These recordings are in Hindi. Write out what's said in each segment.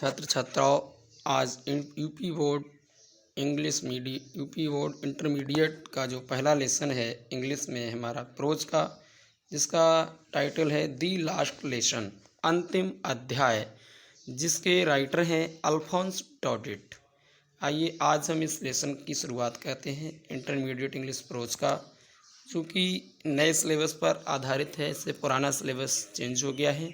छात्र छात्राओं, आज UP board UP board intermediate का जो पहला लेसन है इंग्लिश में हमारा प्रोज का, जिसका टाइटल है दी लास्ट लेसन, अंतिम अध्याय, जिसके राइटर हैं अल्फोंस डॉडेट। आइए आज हम इस लेसन की शुरुआत करते हैं इंटरमीडिएट इंग्लिश प्रोज का, चूँकि नए सिलेबस पर आधारित है। इससे पुराना सिलेबस चेंज हो गया है,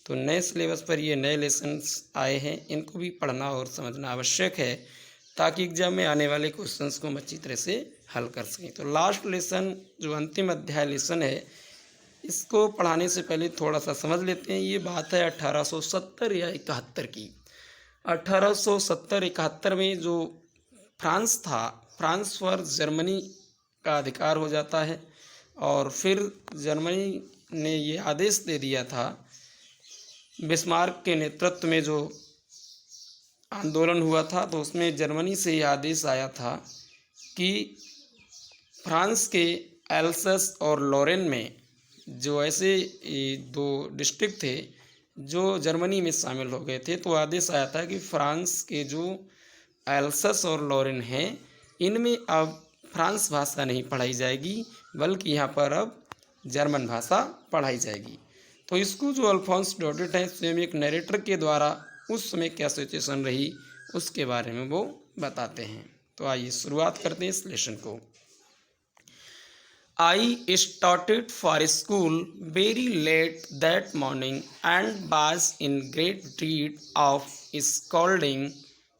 तो नए सिलेबस पर ये नए लेसन्स आए हैं। इनको भी पढ़ना और समझना आवश्यक है ताकि एग्जाम में आने वाले क्वेश्चंस को हम अच्छी तरह से हल कर सकें। तो लास्ट लेसन जो अंतिम अध्याय लेसन है, इसको पढ़ाने से पहले थोड़ा सा समझ लेते हैं। ये बात है 1870 या 71 की। 1870-71 में जो फ्रांस था, फ्रांस पर जर्मनी का अधिकार हो जाता है और फिर जर्मनी ने ये आदेश दे दिया था, बिस्मार्क के नेतृत्व में जो आंदोलन हुआ था, तो उसमें जर्मनी से ये आदेश आया था कि फ्रांस के एल्सस और लॉरेन में जो ऐसे दो डिस्ट्रिक्ट थे जो जर्मनी में शामिल हो गए थे, तो आदेश आया था कि फ्रांस के जो एल्सस और लॉरेन हैं, इनमें अब फ्रांस भाषा नहीं पढ़ाई जाएगी, बल्कि यहाँ पर अब जर्मन भाषा पढ़ाई जाएगी। तो इसको जो अल्फोंस डॉडेट हैं, स्वयं एक नरेटर के द्वारा उस समय क्या सिचुएशन रही उसके बारे में वो बताते हैं। तो आइए शुरुआत करते हैं इस लेसन को। I started for school very late that morning and was in great dread of scolding,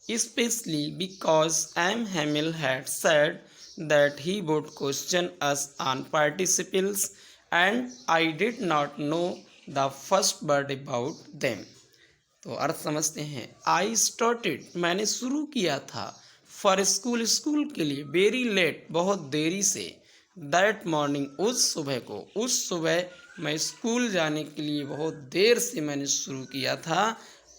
especially because M. Hamill had said that he would question us on participles and I did not know the first word about them। तो अर्थ समझते हैं। आई स्टार्टेड, मैंने शुरू किया था, फॉर स्कूल, स्कूल के लिए, वेरी लेट, बहुत देरी से, दैट मॉर्निंग, उस सुबह को, उस सुबह मैं स्कूल जाने के लिए बहुत देर से मैंने शुरू किया था।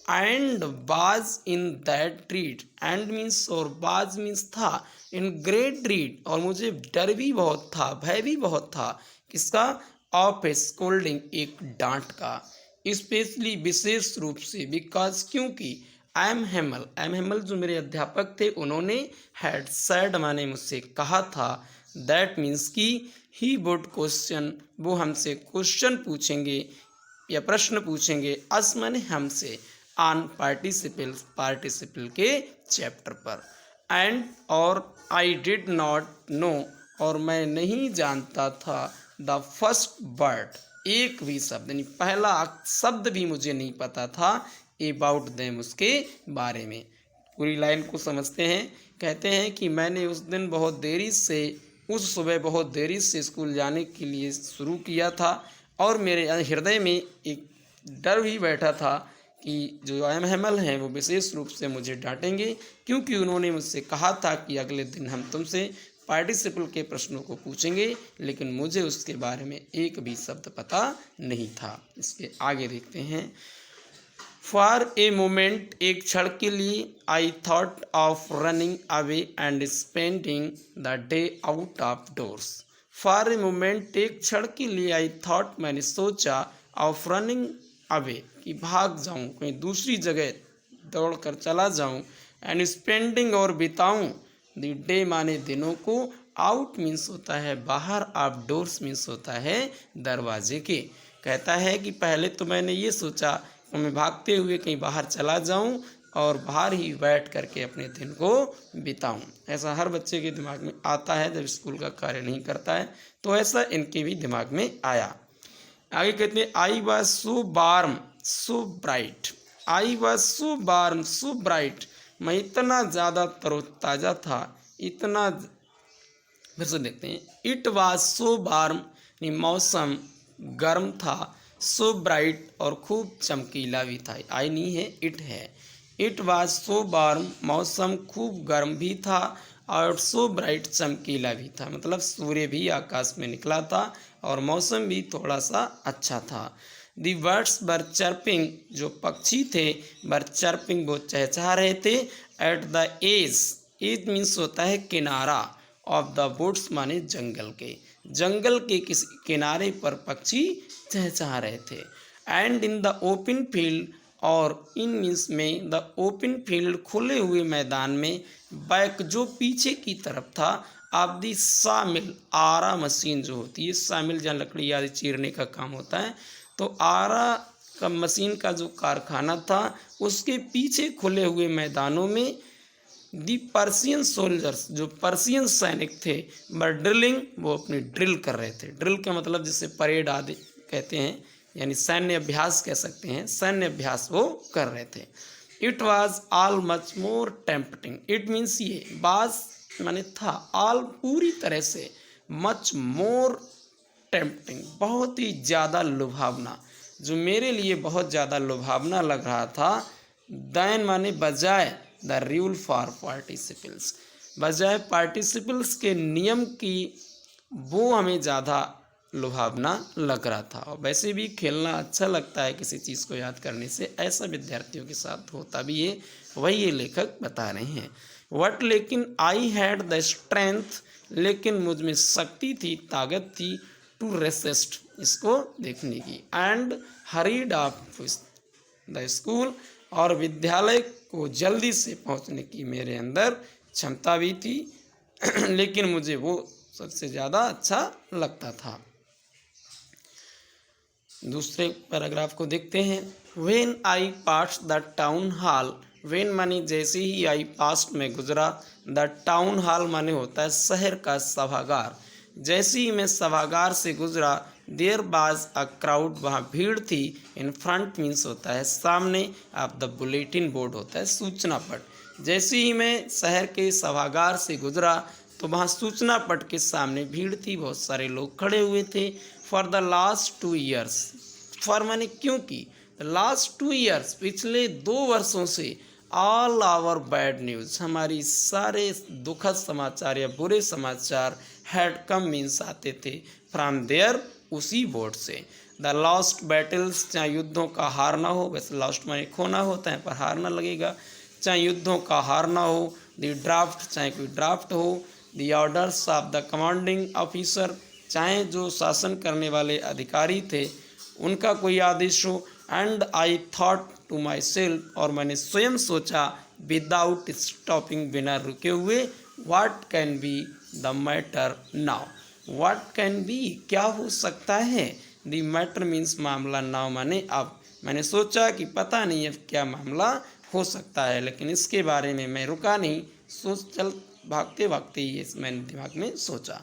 एंड बाज इन दैट ड्रीड, एंड मीन्स और बाज मीन्स था, इन ग्रेट ड्रीड, और मुझे डर भी बहुत था, भय भी बहुत था। किसका? ऑफ ए स्कोल्डिंग, एक डांट का। स्पेशली, विशेष रूप से, बिकॉज, क्योंकि, एम हेमल जो मेरे अध्यापक थे, उन्होंने हैड सैड माने मुझसे कहा था, दैट मीन्स कि ही वुड क्वेश्चन, वो हमसे क्वेश्चन पूछेंगे या प्रश्न पूछेंगे, अस माने हमसे, ऑन पार्टिसिपल, पार्टिसिपल के चैप्टर पर। एंड और आई डिड नॉट नो, और मैं नहीं जानता था, द फर्स्ट वर्ड, एक भी शब्द, यानी पहला शब्द भी मुझे नहीं पता था, अबाउट देम, उसके बारे में। पूरी लाइन को समझते हैं। कहते हैं कि मैंने उस दिन बहुत देरी से, उस सुबह बहुत देरी से स्कूल जाने के लिए शुरू किया था, और मेरे हृदय में एक डर भी बैठा था कि जो एम हेमल हैं वो विशेष रूप से मुझे डांटेंगे, क्योंकि उन्होंने मुझसे कहा था कि अगले दिन हम तुमसे पार्टिसिपल के प्रश्नों को पूछेंगे, लेकिन मुझे उसके बारे में एक भी शब्द पता नहीं था। इसके आगे देखते हैं। फॉर ए मोमेंट, एक क्षण के लिए, I thought of running away and spending the day out of doors. For a moment, एक क्षण के लिए, आई थॉट, मैंने सोचा, ऑफ रनिंग अवे, कि भाग जाऊं, कहीं दूसरी जगह दौड़ कर चला जाऊं, एंड स्पेंडिंग, और बिताऊं, द डे माने दिनों को, आउट मीन्स होता है बाहर, ऑफ डोर्स मीन्स होता है दरवाजे के। कहता है कि पहले तो मैंने ये सोचा कि मैं भागते हुए कहीं बाहर चला जाऊं और बाहर ही बैठ करके अपने दिन को बिताऊं। ऐसा हर बच्चे के दिमाग में आता है जब स्कूल का कार्य नहीं करता है, तो ऐसा इनके भी दिमाग में आया। आगे कहते हैं, I was so warm so bright, I was so warm so bright, मैं इतना ज़्यादा तरोताज़ा था, इतना, फिर से देखते हैं, इट वाज सो वार्म, मौसम गर्म था, सो ब्राइट, और खूब चमकीला भी था। आई नहीं है, इट है। इट वाज सो वार्म, मौसम खूब गर्म भी था, और सो ब्राइट, चमकीला भी था, मतलब सूर्य भी आकाश में निकला था और मौसम भी थोड़ा सा अच्छा था। दी बर्ड्स वर चर्पिंग, जो पक्षी थे, वर चर्पिंग, वो चहचहा रहे थे, at the edge, edge means होता है किनारा, ऑफ द वुड्स माने जंगल के, जंगल के किसी किनारे पर पक्षी चहचहा रहे थे। And in the open field, और इन मीन्स में द ओपन फील्ड, खुले हुए मैदान में, बैक जो पीछे की तरफ था, ऑफ द सामिल, आरा मशीन जो होती है, सामिल जहाँ लकड़ी आदि चीरने का काम होता है, तो आरा का मशीन का जो कारखाना था उसके पीछे खुले हुए मैदानों में दी पर्शियन सोल्जर्स, जो पर्शियन सैनिक थे, बर ड्रिलिंग, वो अपनी ड्रिल कर रहे थे। ड्रिल का मतलब जिसे परेड आदि कहते हैं, यानी सैन्य अभ्यास कह सकते हैं, सैन्य अभ्यास वो कर रहे थे। It was all much more tempting, it means ये बाज माने था, ऑल पूरी तरह से, मच मोर टेम्पटिंग बहुत ही ज़्यादा लुभावना, जो मेरे लिए बहुत ज़्यादा लुभावना लग रहा था, दैन माने बजाय, द रूल फॉर पार्टिसिपल्स, बजाय पार्टिसिपल्स के नियम की, वो हमें ज़्यादा लुभावना लग रहा था। और वैसे भी खेलना अच्छा लगता है किसी चीज़ को याद करने से, ऐसा विद्यार्थियों के साथ होता भी है, वही ये लेखक बता रहे हैं। वट लेकिन आई हैड द स्ट्रेंथ, लेकिन मुझ में शक्ति थी, ताकत थी, टू रेसिस्ट, इसको देखने की, and hurried of the school, और विद्यालय को जल्दी से पहुंचने की मेरे अंदर क्षमता भी थी लेकिन मुझे वो सबसे ज़्यादा अच्छा लगता था। दूसरे पैराग्राफ को देखते हैं। When I pass the town hall, when माने जैसे ही आई पास्ट में गुजरा, द टाउन हॉल माने होता है शहर का सभागार, जैसे ही मैं सभागार से गुजरा, देयर बाज अ क्राउड, वहाँ भीड़ थी, इन फ्रंट मीन्स होता है सामने, ऑफ द बुलेटिन बोर्ड होता है सूचना पट, जैसे ही मैं शहर के सभागार से गुजरा तो वहाँ सूचना पट के सामने भीड़ थी, बहुत सारे लोग खड़े हुए थे। For the last 2 years, for माने क्योंकि, द लास्ट 2 ईयर्स, पिछले 2 वर्षों से, ऑल आवर बैड न्यूज़, हमारी सारे दुखद समाचार या बुरे समाचार, हैड कम मीन्स आते थे, फ्रॉम देयर, उसी बोर्ड से। द लॉस्ट बैटल्स, चाहे युद्धों का हारना हो, वैसे लॉस्ट माने खोना होता है पर हारना लगेगा, चाहे युद्धों का हारना हो, द ड्राफ्ट, चाहे कोई ड्राफ्ट हो, the orders of the commanding officer, चाहे जो शासन करने वाले अधिकारी थे उनका कोई आदेश हो, and I thought to myself, और मैंने स्वयं सोचा, विदाउट स्टॉपिंग, बिना रुके हुए, what can be the matter now, what can be, क्या हो सकता है, द मैटर मीन्स मामला, नाउ माने अब, मैंने सोचा कि पता नहीं अब क्या मामला हो सकता है, लेकिन इसके बारे में मैं रुका नहीं, सोच चल भागते भागते ही मैंने दिमाग में सोचा।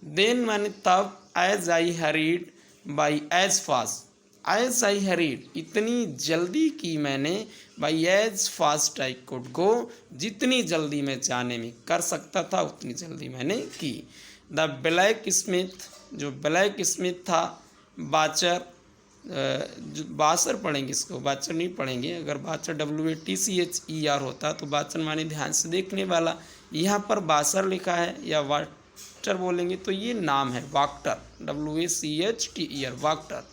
देन मैंने तब, as I hurried by as fast, as I hurried, इतनी जल्दी की मैंने, by as fast I could go, जितनी जल्दी मैं जाने में कर सकता था उतनी जल्दी मैंने की। द ब्लैक स्मिथ, जो ब्लैक स्मिथ था, बाचर, जो बासर पढ़ेंगे इसको, बाचर नहीं पढ़ेंगे, अगर बाचर WATCHER होता तो बाचर माने ध्यान से देखने वाला, यहाँ पर बासर लिखा है या वाक्टर बोलेंगे तो ये नाम है वाक्टर, WACHTER, वाक्टर।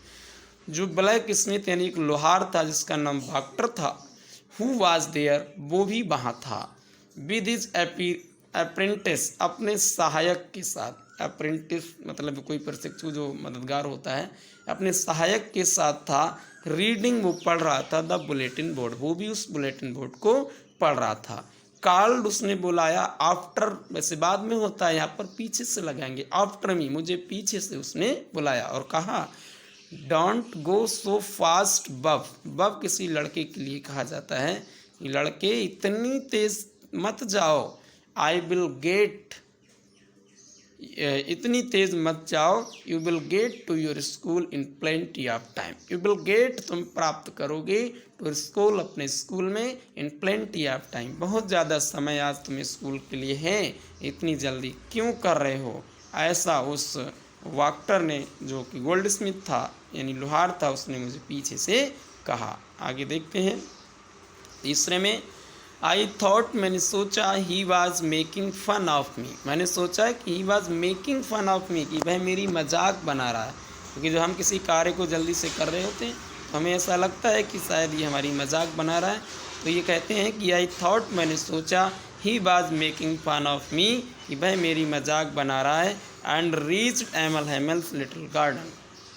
जो ब्लैक स्मिथ यानी एक लोहार था जिसका नाम वाक्टर था, हु वाज देयर, वो भी वहाँ था, विद हिज अप्रेंटिस, अपने सहायक के साथ, अप्रेंटिस मतलब कोई प्रशिक्षु जो मददगार होता है, अपने सहायक के साथ था, रीडिंग, वो पढ़ रहा था, द बुलेटिन बोर्ड, वो भी उस बुलेटिन बोर्ड को पढ़ रहा था। कॉल्ड, उसने बुलाया, आफ्टर वैसे बाद में होता है, यहाँ पर पीछे से लगाएंगे, आफ्टर मी, मुझे पीछे से उसने बुलाया और कहा, डोंट गो सो फास्ट बब, बब किसी लड़के के लिए कहा जाता है कि लड़के इतनी तेज मत जाओ, आई विल गेट, इतनी तेज मत जाओ, you will get to your school in plenty of time, you will get, तुम प्राप्त करोगे, टू स्कूल, अपने स्कूल में, इन प्लेंटी ऑफ टाइम, बहुत ज़्यादा समय आज तुम्हें स्कूल के लिए है, इतनी जल्दी क्यों कर रहे हो, ऐसा उस वाक्टर ने, जो कि गोल्ड स्मिथ था यानी लोहार था, उसने मुझे पीछे से कहा। आगे देखते हैं तीसरे में, आई थॉट, मैंने सोचा, he was making fun of me, मैंने सोचा कि he was making fun of me, कि वह मेरी मजाक बना रहा है, क्योंकि जो हम किसी कार्य को जल्दी से कर रहे होते हैं तो हमें ऐसा लगता है कि शायद ये हमारी मजाक बना रहा है, तो ये कहते हैं कि आई थॉट, मैंने सोचा, he was making fun of me, कि वह मेरी मजाक बना रहा है, and reached M Hamel's little garden,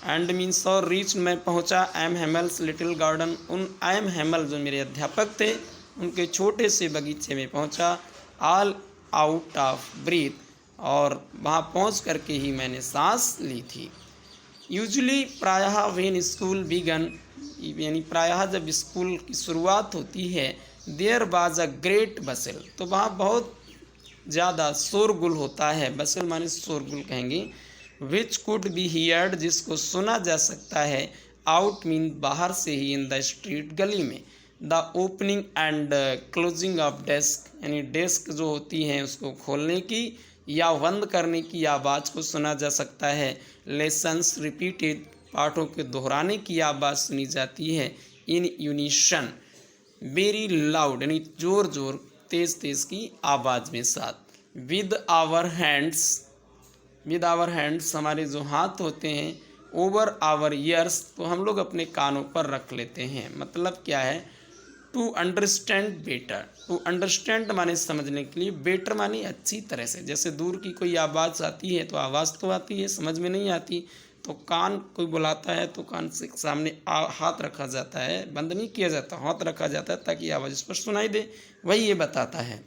and means और रीच मैं पहुंचा एम हेमल्स लिटिल गार्डन, उन एम हेमल जो मेरे अध्यापक थे उनके छोटे से बगीचे में पहुंचा। ऑल आउट ऑफ ब्रीथ, और वहाँ पहुँच करके ही मैंने सांस ली थी। यूजुअली प्रायः व्हेन स्कूल बिगन, यानी प्रायः जब स्कूल की शुरुआत होती है, देयर वाज अ ग्रेट बसल, तो वहाँ बहुत ज़्यादा शोरगुल होता है। बसल माने शोरगुल कहेंगे। विच कुड बी हियर्ड, जिसको सुना जा सकता है। आउट मीन बाहर से ही, इन द स्ट्रीट गली में। The opening and closing of desk, यानी डेस्क जो होती हैं उसको खोलने की या बंद करने की आवाज़ को सुना जा सकता है। लेसन्स रिपीटेड, पाठों के दोहराने की आवाज़ सुनी जाती है। इन यूनिशन, वेरी लाउड, यानी जोर जोर तेज तेज की आवाज़ में साथ। With our hands, with our hands हमारे जो हाथ होते हैं। ओवर आवर ईयर्स, तो हम लोग अपने कानों पर रख लेते हैं। मतलब क्या है, to understand better, to understand माने समझने के लिए, बेटर माने अच्छी तरह से। जैसे दूर की कोई आवाज़ आती है तो आवाज़ तो आती है, समझ में नहीं आती, तो कान कोई बुलाता है तो कान से सामने हाथ रखा जाता है, बंद नहीं किया जाता, हाथ रखा जाता है ताकि आवाज़ स्पष्ट सुनाई दे, वही ये बताता है।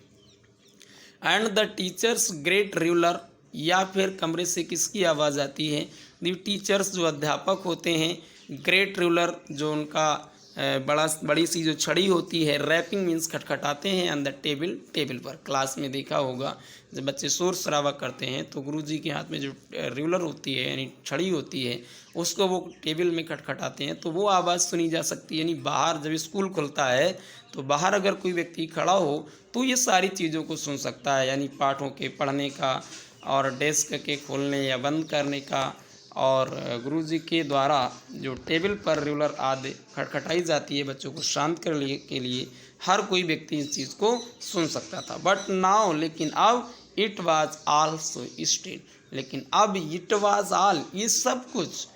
And the teachers great ruler, या फिर कमरे से किसकी आवाज़ आती है, द टीचर्स जो अध्यापक होते हैं। ग्रेट रूलर जो उनका बड़ी सी जो छड़ी होती है, रैपिंग मीन्स खटखटाते हैं, ऑन द टेबल, टेबल पर। क्लास में देखा होगा जब बच्चे शोर शराबा करते हैं तो गुरुजी के हाथ में जो रूलर होती है यानी छड़ी होती है उसको वो टेबल में खटखटाते हैं तो वो आवाज़ सुनी जा सकती है। यानी बाहर जब स्कूल खुलता है तो बाहर अगर कोई व्यक्ति खड़ा हो तो ये सारी चीज़ों को सुन सकता है, यानी पाठों के पढ़ने का और डेस्क के खोलने या बंद करने का, और गुरुजी के द्वारा जो टेबल पर रूलर आदि खटखटाई जाती है बच्चों को शांत करने के लिए, हर कोई व्यक्ति इस चीज़ को सुन सकता था। बट नाउ, लेकिन अब, इट वाज आल्सो स्टिल, लेकिन अब इट वाज ऑल, ये सब कुछ,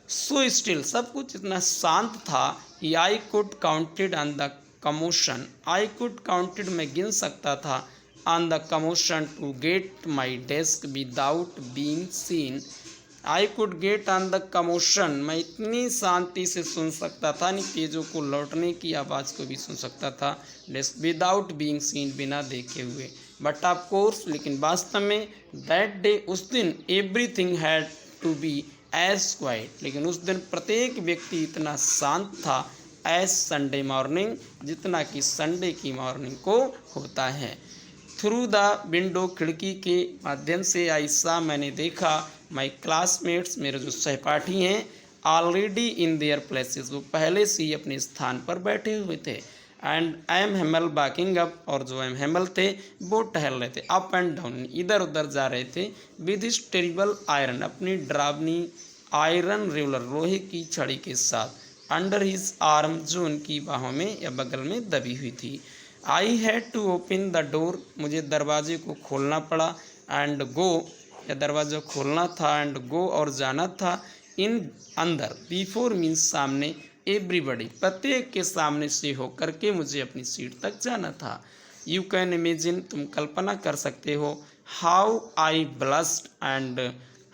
सो स्टिल, सब कुछ इतना शांत था कि I could counted on the commotion, I could counted मैं गिन सकता था, on the commotion to get my desk without being seen. I could get on the commotion, मैं इतनी शांति से सुन सकता था, नहीं पेजों को लौटने की आवाज़ को भी सुन सकता था, विदाउट बीइंग सीन, बिना देखे हुए। बट ऑफ कोर्स, लेकिन वास्तव में, दैट डे, उस दिन, everything had to be as quiet, लेकिन उस दिन प्रत्येक व्यक्ति इतना शांत था, एज संडे मॉर्निंग, जितना कि संडे की मॉर्निंग को होता है। थ्रू द विंडो, खिड़की के माध्यम से, ऐसा मैंने देखा, माई क्लासमेट्स, मेरे जो सहपाठी हैं, ऑलरेडी इन देयर प्लेसेस, वो पहले से ही अपने स्थान पर बैठे हुए थे। And M Hemal walking up, और जो एम हेमल थे वो टहल रहे थे, अप एंड डाउन, इधर उधर जा रहे थे, विद हिज टेरिबल आयरन, अपनी डरावनी आयरन रूलर, लोहे की छड़ी के साथ, अंडर हिज आर्म, जो उनकी बाहों में या बगल में दबी हुई थी। I had to open the door, मुझे दरवाजे को खोलना पड़ा, एंड गो, या दरवाज़ा खोलना था, एंड गो, और जाना था, इन, अंदर, बिफोर मीन्स सामने, एवरीबडी, प्रत्येक के सामने से होकर के मुझे अपनी सीट तक जाना था। यू कैन इमेजिन, तुम कल्पना कर सकते हो, how I blessed and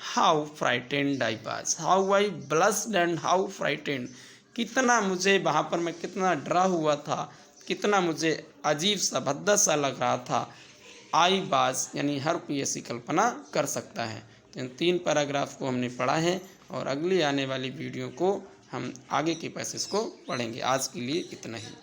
how frightened I was, how I blessed and how frightened, कितना मुझे वहाँ पर मैं कितना डरा हुआ था, कितना मुझे अजीब सा भद्दा सा लग रहा था। आई वाज, यानी हर कोई ऐसी कल्पना कर सकता है। तो इन 3 पैराग्राफ को हमने पढ़ा है और अगली आने वाली वीडियो को हम आगे के पैसेज को पढ़ेंगे। आज के लिए इतना ही।